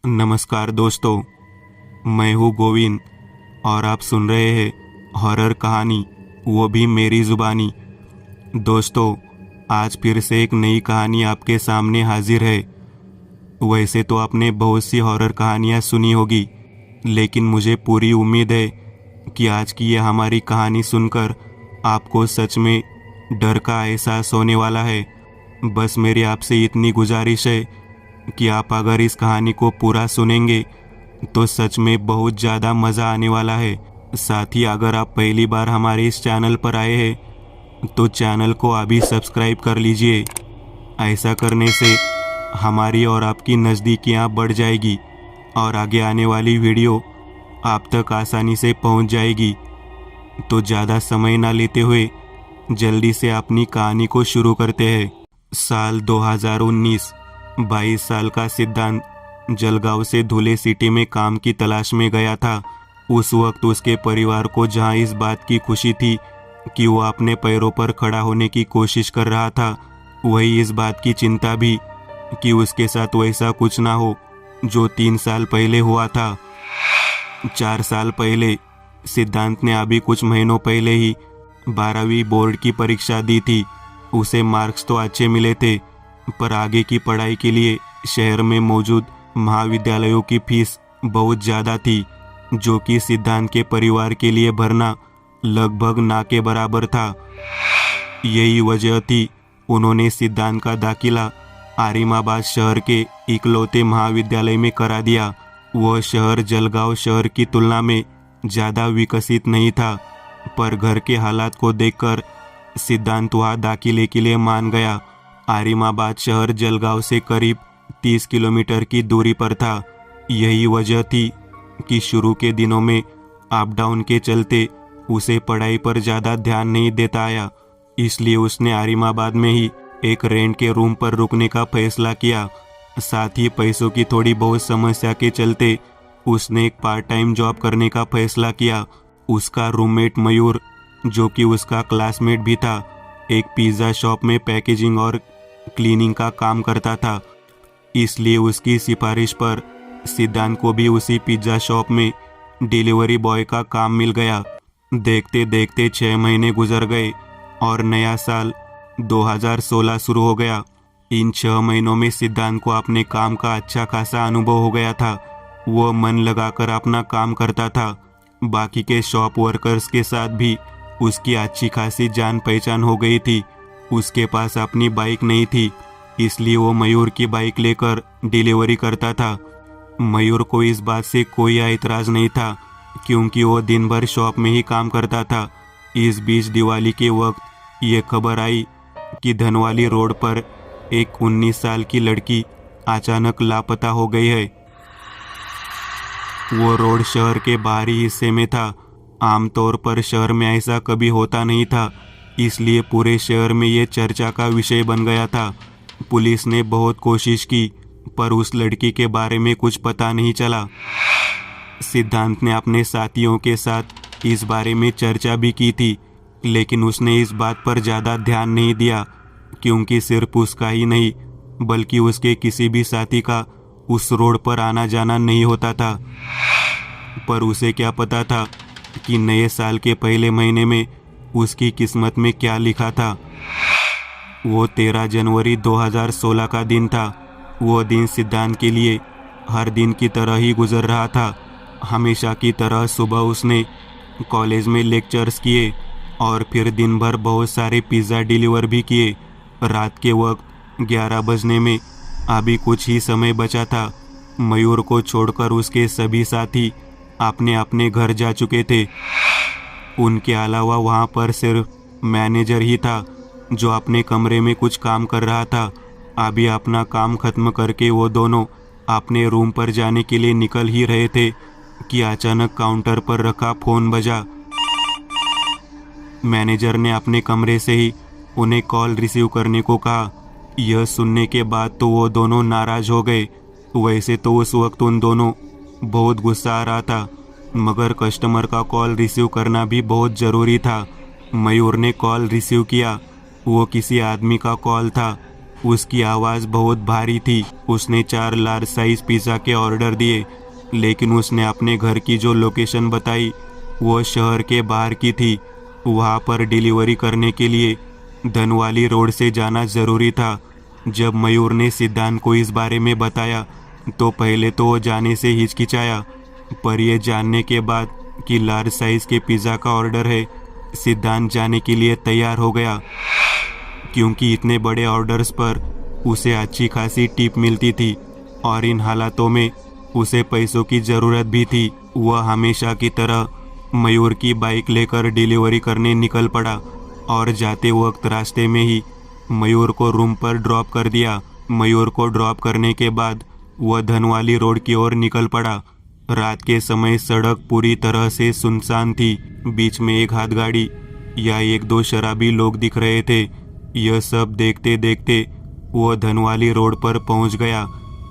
नमस्कार दोस्तों, मैं हूँ गोविंद और आप सुन रहे हैं हॉरर कहानी, वो भी मेरी ज़ुबानी। दोस्तों, आज फिर से एक नई कहानी आपके सामने हाजिर है। वैसे तो आपने बहुत सी हॉरर कहानियाँ सुनी होगी, लेकिन मुझे पूरी उम्मीद है कि आज की ये हमारी कहानी सुनकर आपको सच में डर का एहसास होने वाला है। बस मेरी आपसे इतनी गुजारिश है कि आप अगर इस कहानी को पूरा सुनेंगे तो सच में बहुत ज़्यादा मज़ा आने वाला है। साथ ही अगर आप पहली बार हमारे इस चैनल पर आए हैं तो चैनल को अभी सब्सक्राइब कर लीजिए। ऐसा करने से हमारी और आपकी नज़दीकियाँ बढ़ जाएगी और आगे आने वाली वीडियो आप तक आसानी से पहुंच जाएगी। तो ज़्यादा समय ना लेते हुए जल्दी से अपनी कहानी को शुरू करते हैं। साल 2019। 22 साल का सिद्धांत जलगांव से धुले सिटी में काम की तलाश में गया था। उस वक्त उसके परिवार को जहां इस बात की खुशी थी कि वो अपने पैरों पर खड़ा होने की कोशिश कर रहा था, वही इस बात की चिंता भी कि उसके साथ वैसा कुछ ना हो जो 3 साल पहले हुआ था। 4 साल पहले सिद्धांत ने अभी कुछ महीनों पहले ही 12वीं बोर्ड की परीक्षा दी थी। उसे मार्क्स तो अच्छे मिले थे, पर आगे की पढ़ाई के लिए शहर में मौजूद महाविद्यालयों की फीस बहुत ज़्यादा थी, जो कि सिद्धांत के परिवार के लिए भरना लगभग ना के बराबर था। यही वजह थी उन्होंने सिद्धांत का दाखिला आरिमाबाद शहर के इकलौते महाविद्यालय में करा दिया। वह शहर जलगांव शहर की तुलना में ज़्यादा विकसित नहीं था, पर घर के हालात को देखकर सिद्धांत वहाँ दाखिले के लिए मान गया। आरिमाबाद शहर जलगांव से करीब 30 किलोमीटर की दूरी पर था। यही वजह थी कि शुरू के दिनों में अप डाउन के चलते उसे पढ़ाई पर ज़्यादा ध्यान नहीं देता आया, इसलिए उसने आरिमाबाद में ही एक रेंट के रूम पर रुकने का फैसला किया। साथ ही पैसों की थोड़ी बहुत समस्या के चलते उसने एक पार्ट टाइम जॉब करने का फैसला किया। उसका रूममेट मयूर, जो कि उसका क्लासमेट भी था, एक पिज़्ज़ा शॉप में पैकेजिंग और क्लीनिंग का काम करता था, इसलिए उसकी सिफारिश पर सिद्धांत को भी उसी पिज़्ज़ा शॉप में डिलीवरी बॉय का काम मिल गया। देखते देखते 6 महीने गुजर गए और नया साल 2016 शुरू हो गया। इन 6 महीनों में सिद्धांत को अपने काम का अच्छा खासा अनुभव हो गया था। वो मन लगाकर अपना काम करता था। बाकी के शॉप वर्कर्स के साथ भी उसकी अच्छी खासी जान पहचान हो गई थी। उसके पास अपनी बाइक नहीं थी, इसलिए वो मयूर की बाइक लेकर डिलीवरी करता था। मयूर को इस बात से कोई ऐतराज़ नहीं था, क्योंकि वो दिन भर शॉप में ही काम करता था। इस बीच दिवाली के वक्त ये खबर आई कि धनवाली रोड पर एक 19 साल की लड़की अचानक लापता हो गई है। वो रोड शहर के बाहरी हिस्से में था। आमतौर पर शहर में ऐसा कभी होता नहीं था, इसलिए पूरे शहर में ये चर्चा का विषय बन गया था। पुलिस ने बहुत कोशिश की, पर उस लड़की के बारे में कुछ पता नहीं चला। सिद्धांत ने अपने साथियों के साथ इस बारे में चर्चा भी की थी, लेकिन उसने इस बात पर ज़्यादा ध्यान नहीं दिया, क्योंकि सिर्फ उसका ही नहीं बल्कि उसके किसी भी साथी का उस रोड पर आना जाना नहीं होता था। पर उसे क्या पता था कि नए साल के पहले महीने में उसकी किस्मत में क्या लिखा था। वो 13 जनवरी 2016 का दिन था। वो दिन सिद्धांत के लिए हर दिन की तरह ही गुजर रहा था। हमेशा की तरह सुबह उसने कॉलेज में लेक्चर्स किए और फिर दिन भर बहुत सारे पिज़्ज़ा डिलीवर भी किए। रात के वक्त 11 बजने में अभी कुछ ही समय बचा था। मयूर को छोड़कर उसके सभी साथी अपने अपने घर जा चुके थे। उनके अलावा वहाँ पर सिर्फ मैनेजर ही था, जो अपने कमरे में कुछ काम कर रहा था। अभी अपना काम खत्म करके वो दोनों अपने रूम पर जाने के लिए निकल ही रहे थे कि अचानक काउंटर पर रखा फ़ोन बजा। मैनेजर ने अपने कमरे से ही उन्हें कॉल रिसीव करने को कहा। यह सुनने के बाद तो वो दोनों नाराज़ हो गए। वैसे तो उस वक्त उन दोनों बहुत गुस्सा आ रहा था, मगर कस्टमर का कॉल रिसीव करना भी बहुत ज़रूरी था। मयूर ने कॉल रिसीव किया। वो किसी आदमी का कॉल था उसकी आवाज़ बहुत भारी थी। उसने 4 लार्ज साइज पिज़्ज़ा के ऑर्डर दिए, लेकिन उसने अपने घर की जो लोकेशन बताई वो शहर के बाहर की थी। वहाँ पर डिलीवरी करने के लिए धनवाली रोड से जाना ज़रूरी था। जब मयूर ने सिद्धांत को इस बारे में बताया तो पहले तो वो जाने से हिचकिचाया, पर यह जानने के बाद कि लार्ज साइज के पिज़्ज़ा का ऑर्डर है, सिद्धांत जाने के लिए तैयार हो गया, क्योंकि इतने बड़े ऑर्डर्स पर उसे अच्छी खासी टिप मिलती थी और इन हालातों में उसे पैसों की ज़रूरत भी थी। वह हमेशा की तरह मयूर की बाइक लेकर डिलीवरी करने निकल पड़ा और जाते वक्त रास्ते में ही मयूर को रूम पर ड्रॉप कर दिया। मयूर को ड्रॉप करने के बाद वह धनवाली रोड की ओर निकल पड़ा। रात के समय सड़क पूरी तरह से सुनसान थी। बीच में एक हाथ गाड़ी या 1-2 शराबी लोग दिख रहे थे। यह सब देखते देखते वह धनवाली रोड पर पहुंच गया।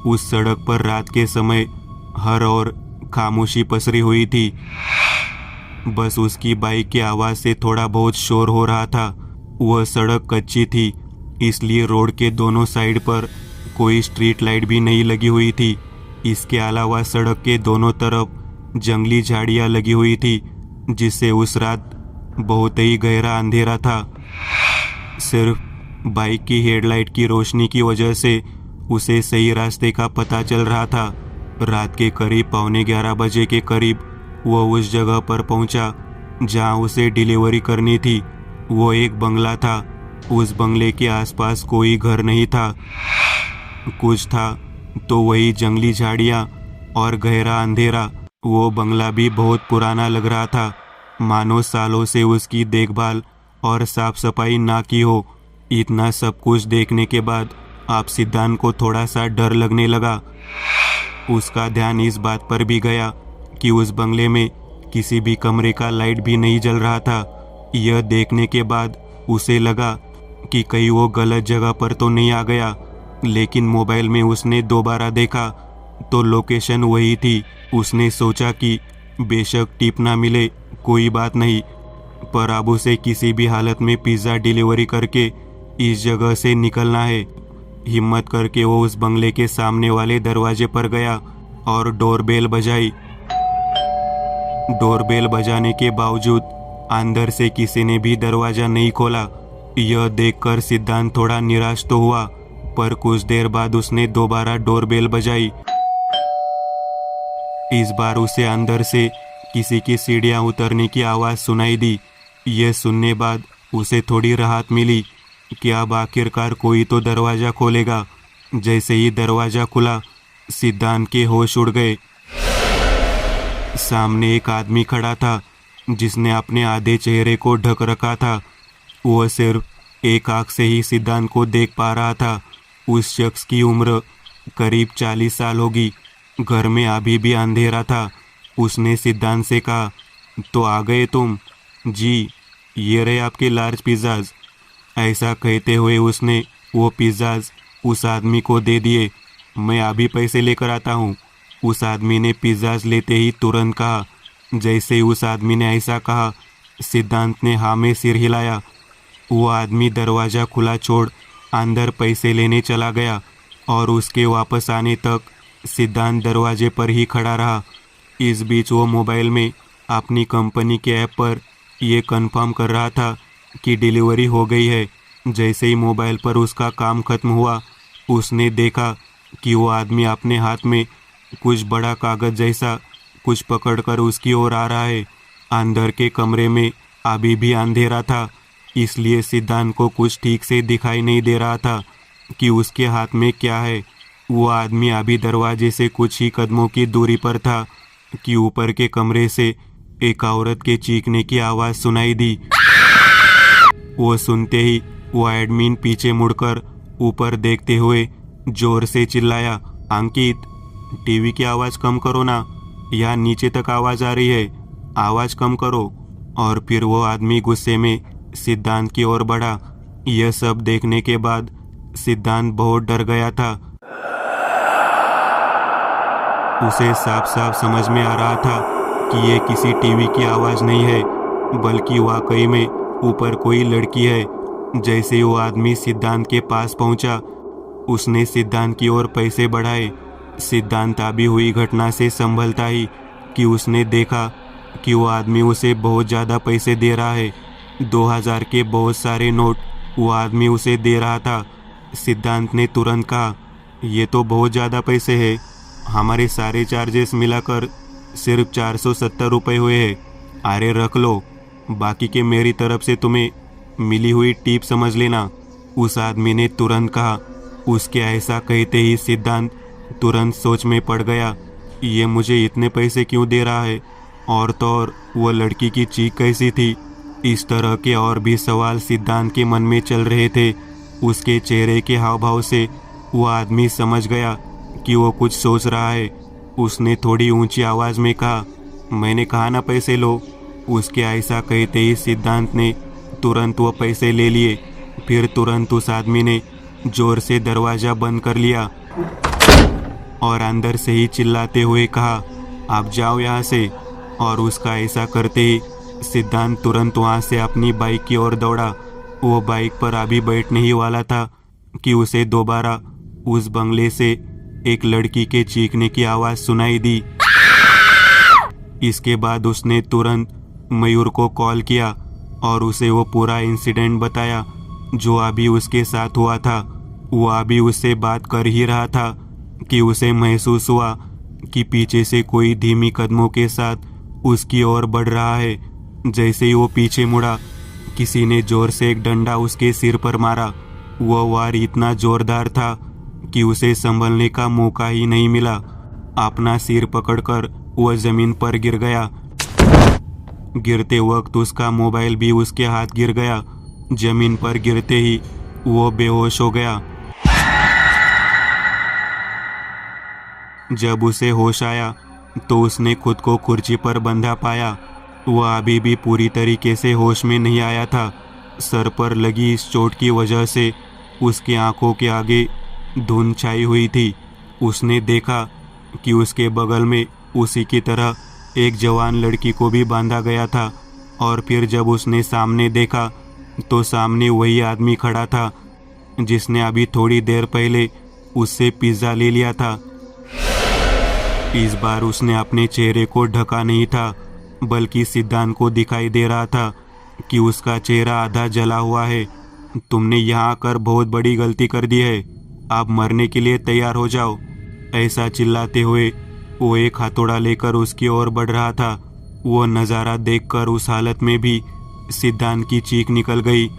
उस सड़क पर रात के समय हर ओर खामोशी पसरी हुई थी। बस उसकी बाइक की आवाज़ से थोड़ा बहुत शोर हो रहा था। वह सड़क कच्ची थी, इसलिए रोड के दोनों साइड पर कोई स्ट्रीट लाइट भी नहीं लगी हुई थी। इसके अलावा सड़क के दोनों तरफ जंगली झाड़ियाँ लगी हुई थी, जिससे उस रात बहुत ही गहरा अंधेरा था। सिर्फ बाइक की हेडलाइट की रोशनी की वजह से उसे सही रास्ते का पता चल रहा था। रात के करीब 11:15 बजे के करीब वह उस जगह पर पहुंचा जहां उसे डिलीवरी करनी थी। वो एक बंगला था। उस बंगले के आसपास कोई घर नहीं था। कुछ था तो वही जंगली झाड़ियाँ और गहरा अंधेरा। वो बंगला भी बहुत पुराना लग रहा था, मानो सालों से उसकी देखभाल और साफ सफाई ना की हो। इतना सब कुछ देखने के बाद आप सिद्धांत को थोड़ा सा डर लगने लगा। उसका ध्यान इस बात पर भी गया कि उस बंगले में किसी भी कमरे का लाइट भी नहीं जल रहा था। यह देखने के बाद उसे लगा कि कहीं वो गलत जगह पर तो नहीं आ गया, लेकिन मोबाइल में उसने दोबारा देखा तो लोकेशन वही थी। उसने सोचा कि बेशक टिप ना मिले कोई बात नहीं, पर अब उसे किसी भी हालत में पिज़्ज़ा डिलीवरी करके इस जगह से निकलना है। हिम्मत करके वो उस बंगले के सामने वाले दरवाजे पर गया और डोरबेल बजाई। डोरबेल बजाने के बावजूद अंदर से किसी ने भी दरवाज़ा नहीं खोला। यह देखकर सिद्धांत थोड़ा निराश तो हुआ, पर कुछ देर बाद उसने दोबारा डोरबेल बजाई। इस बार उसे अंदर से किसी की सीढ़ियाँ उतरने की आवाज़ सुनाई दी। यह सुनने बाद उसे थोड़ी राहत मिली कि अब आखिरकार कोई तो दरवाज़ा खोलेगा। जैसे ही दरवाज़ा खुला, सिद्धांत के होश उड़ गए। सामने एक आदमी खड़ा था जिसने अपने आधे चेहरे को ढक रखा था। वह सिर्फ एक आंख से ही सिद्धांत को देख पा रहा था। उस शख्स की उम्र करीब 40 साल होगी। घर में अभी भी अंधेरा था। उसने सिद्धांत से कहा, तो आ गए तुम? जी, ये रहे आपके लार्ज पिज़्ज़ाज। ऐसा कहते हुए उसने वो पिज़्ज़ाज उस आदमी को दे दिए। मैं अभी पैसे लेकर आता हूँ। उस आदमी ने पिज़्ज़ाज लेते ही तुरंत कहा। जैसे ही उस आदमी ने ऐसा कहा, सिद्धांत ने हाँ में सिर हिलाया। वो आदमी दरवाज़ा खुला छोड़ अंदर पैसे लेने चला गया और उसके वापस आने तक सिद्धांत दरवाजे पर ही खड़ा रहा। इस बीच वो मोबाइल में अपनी कंपनी के ऐप पर ये कंफर्म कर रहा था कि डिलीवरी हो गई है। जैसे ही मोबाइल पर उसका काम खत्म हुआ, उसने देखा कि वो आदमी अपने हाथ में कुछ बड़ा कागज़ जैसा कुछ पकड़कर उसकी ओर आ रहा है। अंदर के कमरे में अभी भी अंधेरा था, इसलिए सिद्धांत को कुछ ठीक से दिखाई नहीं दे रहा था कि उसके हाथ में क्या है। वो आदमी अभी दरवाजे से कुछ ही कदमों की दूरी पर था कि ऊपर के कमरे से एक औरत के चीखने की आवाज़ सुनाई दी। वो सुनते ही वो एडमिन पीछे मुड़कर ऊपर देखते हुए जोर से चिल्लाया, अंकित, टीवी की आवाज़ कम करो ना, यहाँ नीचे तक आवाज़ आ रही है, आवाज़ कम करो। और फिर वो आदमी गुस्से में सिद्धांत की ओर बढ़ा। यह सब देखने के बाद सिद्धांत बहुत डर गया था। उसे साफ साफ समझ में आ रहा था कि ये किसी टीवी की आवाज़ नहीं है, बल्कि वाकई में ऊपर कोई लड़की है। जैसे वो आदमी सिद्धांत के पास पहुंचा, उसने सिद्धांत की ओर पैसे बढ़ाए। सिद्धांत अभी हुई घटना से संभलता ही कि उसने देखा कि वो आदमी उसे बहुत ज़्यादा पैसे दे रहा है। 2000 के बहुत सारे नोट वो आदमी उसे दे रहा था। सिद्धांत ने तुरंत कहा, ये तो बहुत ज़्यादा पैसे हैं, हमारे सारे चार्जेस मिलाकर सिर्फ 470 रुपये हुए हैं। अरे रख लो, बाकी के मेरी तरफ से तुम्हें मिली हुई टिप समझ लेना, उस आदमी ने तुरंत कहा। उसके ऐसा कहते ही सिद्धांत तुरंत सोच में पड़ गया, ये मुझे इतने पैसे क्यों दे रहा है, और तो और वह लड़की की चीख कैसी थी। इस तरह के और भी सवाल सिद्धांत के मन में चल रहे थे। उसके चेहरे के हाव भाव से वह आदमी समझ गया कि वो कुछ सोच रहा है। उसने थोड़ी ऊंची आवाज़ में कहा, मैंने कहा ना पैसे लो। उसके ऐसा कहते ही सिद्धांत ने तुरंत वो पैसे ले लिए। फिर तुरंत उस आदमी ने जोर से दरवाज़ा बंद कर लिया और अंदर से ही चिल्लाते हुए कहा, आप जाओ यहाँ से। और उसका ऐसा करते ही सिद्धांत तुरंत वहाँ से अपनी बाइक की ओर दौड़ा। वो बाइक पर अभी बैठने ही वाला था कि उसे दोबारा उस बंगले से एक लड़की के चीखने की आवाज़ सुनाई दी। इसके बाद उसने तुरंत मयूर को कॉल किया और उसे वो पूरा इंसिडेंट बताया जो अभी उसके साथ हुआ था। वो अभी उससे बात कर ही रहा था कि उसे महसूस हुआ कि पीछे से कोई धीमी कदमों के साथ उसकी ओर बढ़ रहा है। जैसे ही वो पीछे मुड़ा, किसी ने जोर से एक डंडा उसके सिर पर मारा। वह वार इतना जोरदार था कि उसे संभलने का मौका ही नहीं मिला। अपना सिर पकड़कर वह जमीन पर गिर गया। गिरते वक्त उसका मोबाइल भी उसके हाथ गिर गया। जमीन पर गिरते ही वो बेहोश हो गया। जब उसे होश आया तो उसने खुद को कुर्सी पर बंधा पाया। वह अभी भी पूरी तरीके से होश में नहीं आया था। सर पर लगी इस चोट की वजह से उसकी आंखों के आगे धुंध छाई हुई थी। उसने देखा कि उसके बगल में उसी की तरह एक जवान लड़की को भी बांधा गया था। और फिर जब उसने सामने देखा तो सामने वही आदमी खड़ा था जिसने अभी थोड़ी देर पहले उससे पिज़्ज़ा ले लिया था। इस बार उसने अपने चेहरे को ढका नहीं था, बल्कि सिद्धांत को दिखाई दे रहा था कि उसका चेहरा आधा जला हुआ है। तुमने यहाँ आकर बहुत बड़ी गलती कर दी है, आप मरने के लिए तैयार हो जाओ। ऐसा चिल्लाते हुए वो एक हथौड़ा लेकर उसकी ओर बढ़ रहा था। वो नज़ारा देखकर उस हालत में भी सिद्धांत की चीख निकल गई।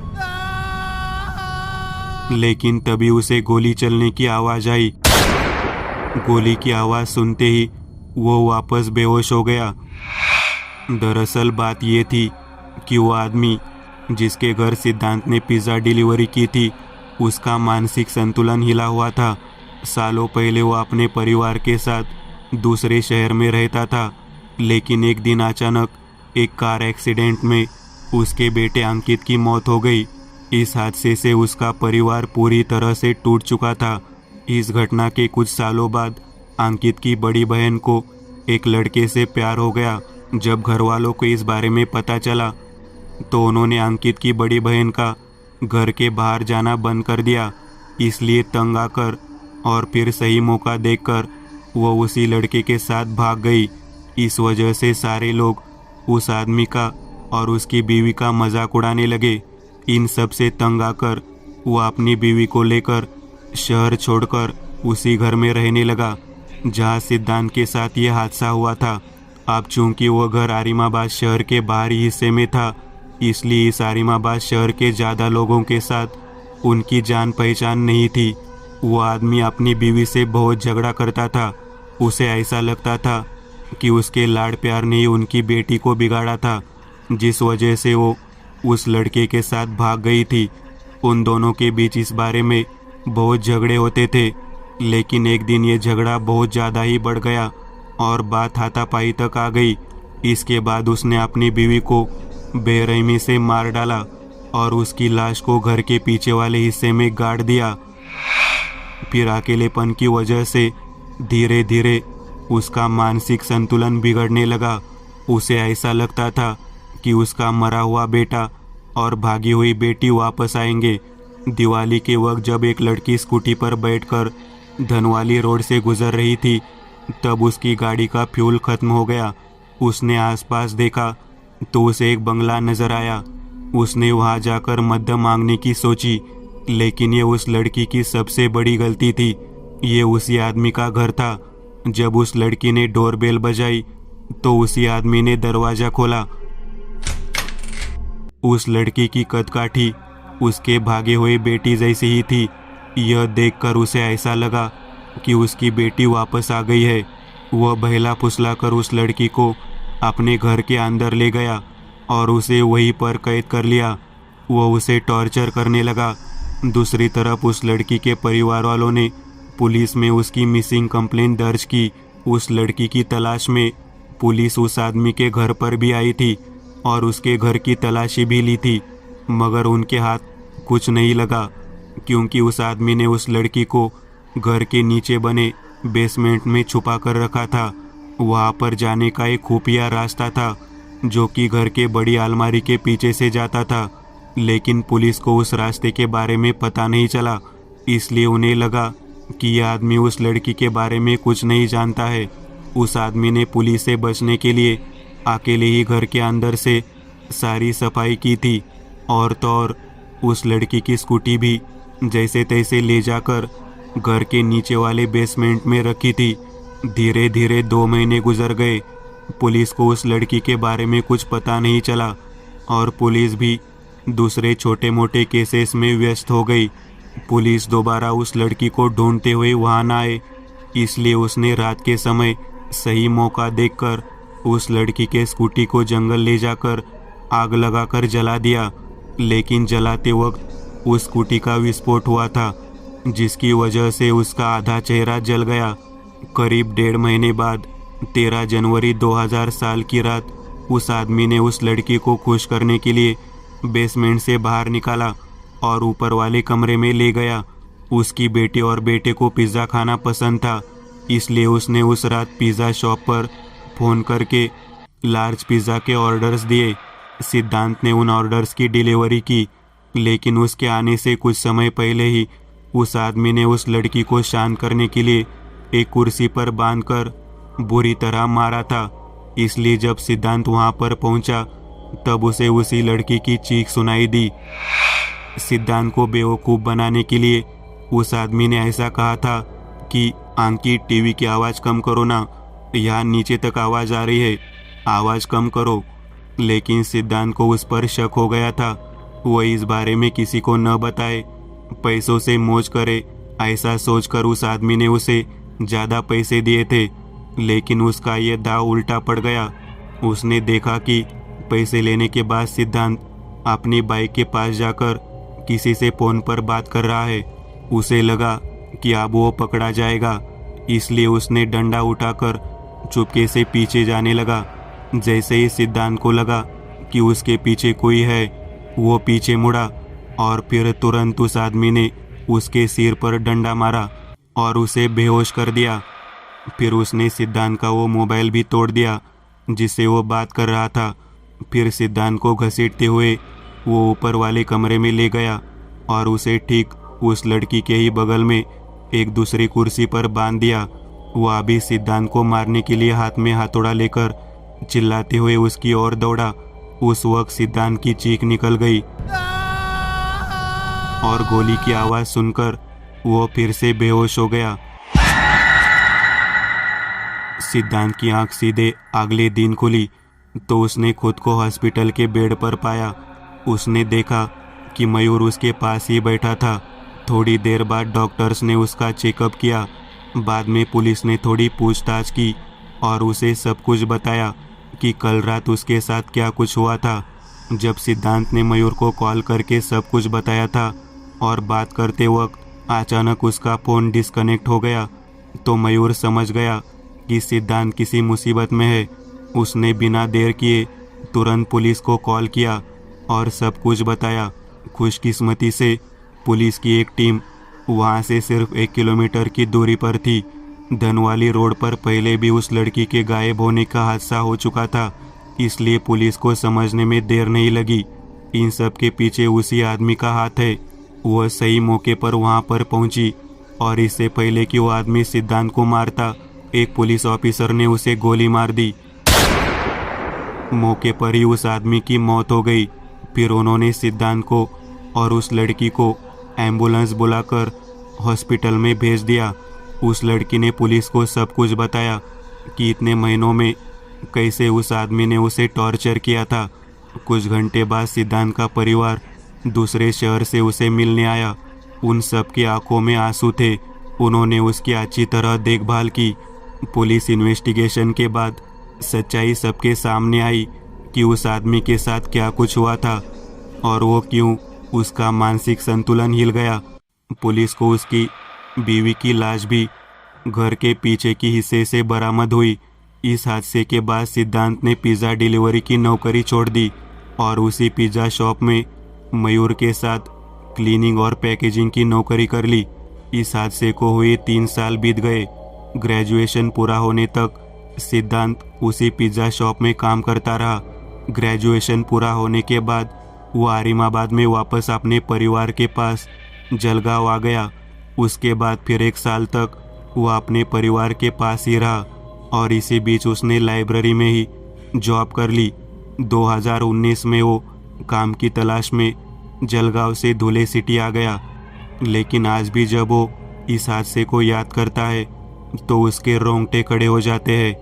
लेकिन तभी उसे गोली चलने की आवाज़ आई। गोली की आवाज़ सुनते ही वो वापस बेहोश हो गया। दरअसल बात ये थी कि वो आदमी जिसके घर सिद्धांत ने पिज़्ज़ा डिलीवरी की थी, उसका मानसिक संतुलन हिला हुआ था। सालों पहले वो अपने परिवार के साथ दूसरे शहर में रहता था, लेकिन एक दिन अचानक एक कार एक्सीडेंट में उसके बेटे अंकित की मौत हो गई। इस हादसे से उसका परिवार पूरी तरह से टूट चुका था। इस घटना के कुछ सालों बाद अंकित की बड़ी बहन को एक लड़के से प्यार हो गया। जब घर वालों को इस बारे में पता चला तो उन्होंने अंकित की बड़ी बहन का घर के बाहर जाना बंद कर दिया। इसलिए तंग आकर और फिर सही मौका देखकर वो उसी लड़के के साथ भाग गई। इस वजह से सारे लोग उस आदमी का और उसकी बीवी का मजाक उड़ाने लगे। इन सब से तंग आकर वो अपनी बीवी को लेकर शहर छोड़कर उसी घर में रहने लगा जहां सिद्धांत के साथ ये हादसा हुआ था। अब चूंकि वो घर आरिमाबाद शहर के बाहरी हिस्से में था, इसलिए इस आरिमाबाद शहर के ज़्यादा लोगों के साथ उनकी जान पहचान नहीं थी। वो आदमी अपनी बीवी से बहुत झगड़ा करता था। उसे ऐसा लगता था कि उसके लाड़ प्यार ने ही उनकी बेटी को बिगाड़ा था, जिस वजह से वो उस लड़के के साथ भाग गई थी। उन दोनों के बीच इस बारे में बहुत झगड़े होते थे, लेकिन एक दिन ये झगड़ा बहुत ज़्यादा ही बढ़ गया और बात हाथापाई तक आ गई। इसके बाद उसने अपनी बीवी को बेरहमी से मार डाला और उसकी लाश को घर के पीछे वाले हिस्से में गाड़ दिया। फिर अकेलेपन की वजह से धीरे धीरे उसका मानसिक संतुलन बिगड़ने लगा। उसे ऐसा लगता था कि उसका मरा हुआ बेटा और भागी हुई बेटी वापस आएंगे, दिवाली के वक्त जब एक लड़की स्कूटी पर बैठकर धनवाली रोड से गुजर रही थी, तब उसकी गाड़ी का फ्यूल खत्म हो गया। उसने आसपास देखा तो उसे एक बंगला नजर आया। उसने वहां जाकर मदद मांगने की सोची, लेकिन ये उस लड़की की सबसे बड़ी गलती थी। ये उसी आदमी का घर था। जब उस लड़की ने डोरबेल बजाई तो उसी आदमी ने दरवाजा खोला। उस लड़की की कदकाठी उसके भागे हुए बेटी जैसी ही थी। यह देखकर उसे ऐसा लगा कि उसकी बेटी वापस आ गई है। वह बहला फुसलाकर उस लड़की को अपने घर के अंदर ले गया और उसे वहीं पर कैद कर लिया। वह उसे टॉर्चर करने लगा। दूसरी तरफ उस लड़की के परिवार वालों ने पुलिस में उसकी मिसिंग कंप्लेंट दर्ज की। उस लड़की की तलाश में पुलिस उस आदमी के घर पर भी आई थी और उसके घर की तलाशी भी ली थी, मगर उनके हाथ कुछ नहीं लगा, क्योंकि उस आदमी ने उस लड़की को घर के नीचे बने बेसमेंट में छुपा कर रखा था। वहां पर जाने का एक खुफिया रास्ता था जो कि घर के बड़ी अलमारी के पीछे से जाता था, लेकिन पुलिस को उस रास्ते के बारे में पता नहीं चला। इसलिए उन्हें लगा कि यह आदमी उस लड़की के बारे में कुछ नहीं जानता है। उस आदमी ने पुलिस से बचने के लिए अकेले ही घर के अंदर से सारी सफाई की थी, और तो और उस लड़की की स्कूटी भी जैसे तैसे ले जाकर घर के नीचे वाले बेसमेंट में रखी थी। धीरे धीरे 2 महीने गुजर गए। पुलिस को उस लड़की के बारे में कुछ पता नहीं चला और पुलिस भी दूसरे छोटे मोटे केसेस में व्यस्त हो गई। पुलिस दोबारा उस लड़की को ढूंढते हुए वहां न आए, इसलिए उसने रात के समय सही मौका देखकर उस लड़की के स्कूटी को जंगल ले जाकर आग लगाकर जला दिया। लेकिन जलाते वक्त उस स्कूटी का विस्फोट हुआ था, जिसकी वजह से उसका आधा चेहरा जल गया। करीब 1.5 महीने बाद 13 जनवरी 2000 साल की रात उस आदमी ने उस लड़की को खुश करने के लिए बेसमेंट से बाहर निकाला और ऊपर वाले कमरे में ले गया। उसकी बेटी और बेटे को पिज़्ज़ा खाना पसंद था, इसलिए उसने उस रात पिज़्ज़ा शॉप पर फ़ोन करके लार्ज पिज़्ज़ा के ऑर्डर्स दिए। सिद्धांत ने उन ऑर्डर्स की डिलीवरी की, लेकिन उसके आने से कुछ समय पहले ही उस आदमी ने उस लड़की को शांत करने के लिए एक कुर्सी पर बांधकर बुरी तरह मारा था। इसलिए जब सिद्धांत वहां पर पहुंचा तब उसे उसी लड़की की चीख सुनाई दी। सिद्धांत को बेवकूफ़ बनाने के लिए उस आदमी ने ऐसा कहा था कि अंकित, टीवी की आवाज़ कम करो ना, यहाँ नीचे तक आवाज़ आ रही है, आवाज़ कम करो। लेकिन सिद्धांत को उस पर शक हो गया था। वह इस बारे में किसी को न बताए, पैसों से मौज करे, ऐसा सोचकर उस आदमी ने उसे ज़्यादा पैसे दिए थे। लेकिन उसका यह दाव उल्टा पड़ गया। उसने देखा कि पैसे लेने के बाद सिद्धांत अपनी बाइक के पास जाकर किसी से फ़ोन पर बात कर रहा है। उसे लगा कि अब वो पकड़ा जाएगा, इसलिए उसने डंडा उठाकर चुपके से पीछे जाने लगा। जैसे ही सिद्धांत को लगा कि उसके पीछे कोई है, वो पीछे मुड़ा और फिर तुरंत उस आदमी ने उसके सिर पर डंडा मारा और उसे बेहोश कर दिया। फिर उसने सिद्धांत का वो मोबाइल भी तोड़ दिया जिससे वो बात कर रहा था। फिर सिद्धांत को घसीटते हुए वो ऊपर वाले कमरे में ले गया और उसे ठीक उस लड़की के ही बगल में एक दूसरी कुर्सी पर बांध दिया। वह अभी सिद्धांत को मारने के लिए हाथ में हथौड़ा लेकर चिल्लाते हुए उसकी ओर दौड़ा। उस वक्त सिद्धांत की चीख निकल गई और गोली की आवाज़ सुनकर वो फिर से बेहोश हो गया। सिद्धांत की आंख सीधे अगले दिन खुली तो उसने खुद को हॉस्पिटल के बेड पर पाया। उसने देखा कि मयूर उसके पास ही बैठा था। थोड़ी देर बाद डॉक्टर्स ने उसका चेकअप किया। बाद में पुलिस ने थोड़ी पूछताछ की और उसे सब कुछ बताया कि कल रात उसके साथ क्या कुछ हुआ था। जब सिद्धांत ने मयूर को कॉल करके सब कुछ बताया था और बात करते वक्त अचानक उसका फ़ोन डिस्कनेक्ट हो गया, तो मयूर समझ गया कि सिद्धांत किसी मुसीबत में है। उसने बिना देर किए तुरंत पुलिस को कॉल किया और सब कुछ बताया। खुशकिस्मती से पुलिस की एक टीम वहां से सिर्फ 1 किलोमीटर की दूरी पर थी। धनवाली रोड पर पहले भी उस लड़की के गायब होने का हादसा हो चुका था, इसलिए पुलिस को समझने में देर नहीं लगी। इन सब के पीछे उसी आदमी का हाथ है। वह सही मौके पर वहां पर पहुंची और इससे पहले कि वो आदमी सिद्धांत को मारता, एक पुलिस ऑफिसर ने उसे गोली मार दी। मौके पर ही उस आदमी की मौत हो गई। फिर उन्होंने सिद्धांत को और उस लड़की को एम्बुलेंस बुलाकर हॉस्पिटल में भेज दिया। उस लड़की ने पुलिस को सब कुछ बताया कि इतने महीनों में कैसे उस आदमी ने उसे टॉर्चर किया था। कुछ घंटे बाद सिद्धांत का परिवार दूसरे शहर से उसे मिलने आया। उन सब की आंखों में आंसू थे। उन्होंने उसकी अच्छी तरह देखभाल की। पुलिस इन्वेस्टिगेशन के बाद सच्चाई सबके सामने आई कि उस आदमी के साथ क्या कुछ हुआ था और वो क्यों उसका मानसिक संतुलन हिल गया। पुलिस को उसकी बीवी की लाश भी घर के पीछे की हिस्से से बरामद हुई। इस हादसे के बाद सिद्धांत ने पिज़्ज़ा डिलीवरी की नौकरी छोड़ दी और उसी पिज़्ज़ा शॉप में मयूर के साथ क्लीनिंग और पैकेजिंग की नौकरी कर ली। इस हादसे को हुए 3 साल बीत गए। ग्रेजुएशन पूरा होने तक सिद्धांत उसी पिज़्ज़ा शॉप में काम करता रहा। ग्रेजुएशन पूरा होने के बाद वो आरिमाबाद में वापस अपने परिवार के पास जलगांव आ गया। उसके बाद फिर 1 साल तक वो अपने परिवार के पास ही रहा और इसी बीच उसने लाइब्रेरी में ही जॉब कर ली। 2019 में वो काम की तलाश में जलगांव से धुले सिटी आ गया। लेकिन आज भी जब वो इस हादसे को याद करता है तो उसके रोंगटे खड़े हो जाते हैं।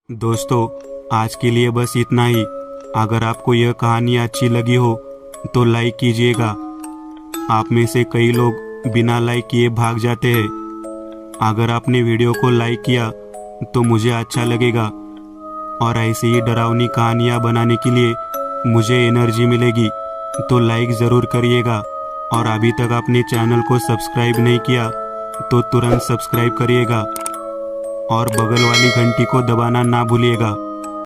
दोस्तों, आज के लिए बस इतना ही। अगर आपको यह कहानी अच्छी लगी हो तो लाइक कीजिएगा। आप में से कई लोग बिना लाइक किए भाग जाते हैं। अगर आपने वीडियो को लाइक किया तो मुझे अच्छा लगेगा और ऐसी ही डरावनी कहानियाँ बनाने के लिए मुझे एनर्जी मिलेगी। तो लाइक ज़रूर करिएगा और अभी तक आपने चैनल को सब्सक्राइब नहीं किया तो तुरंत सब्सक्राइब करिएगा और बगल वाली घंटी को दबाना ना भूलिएगा।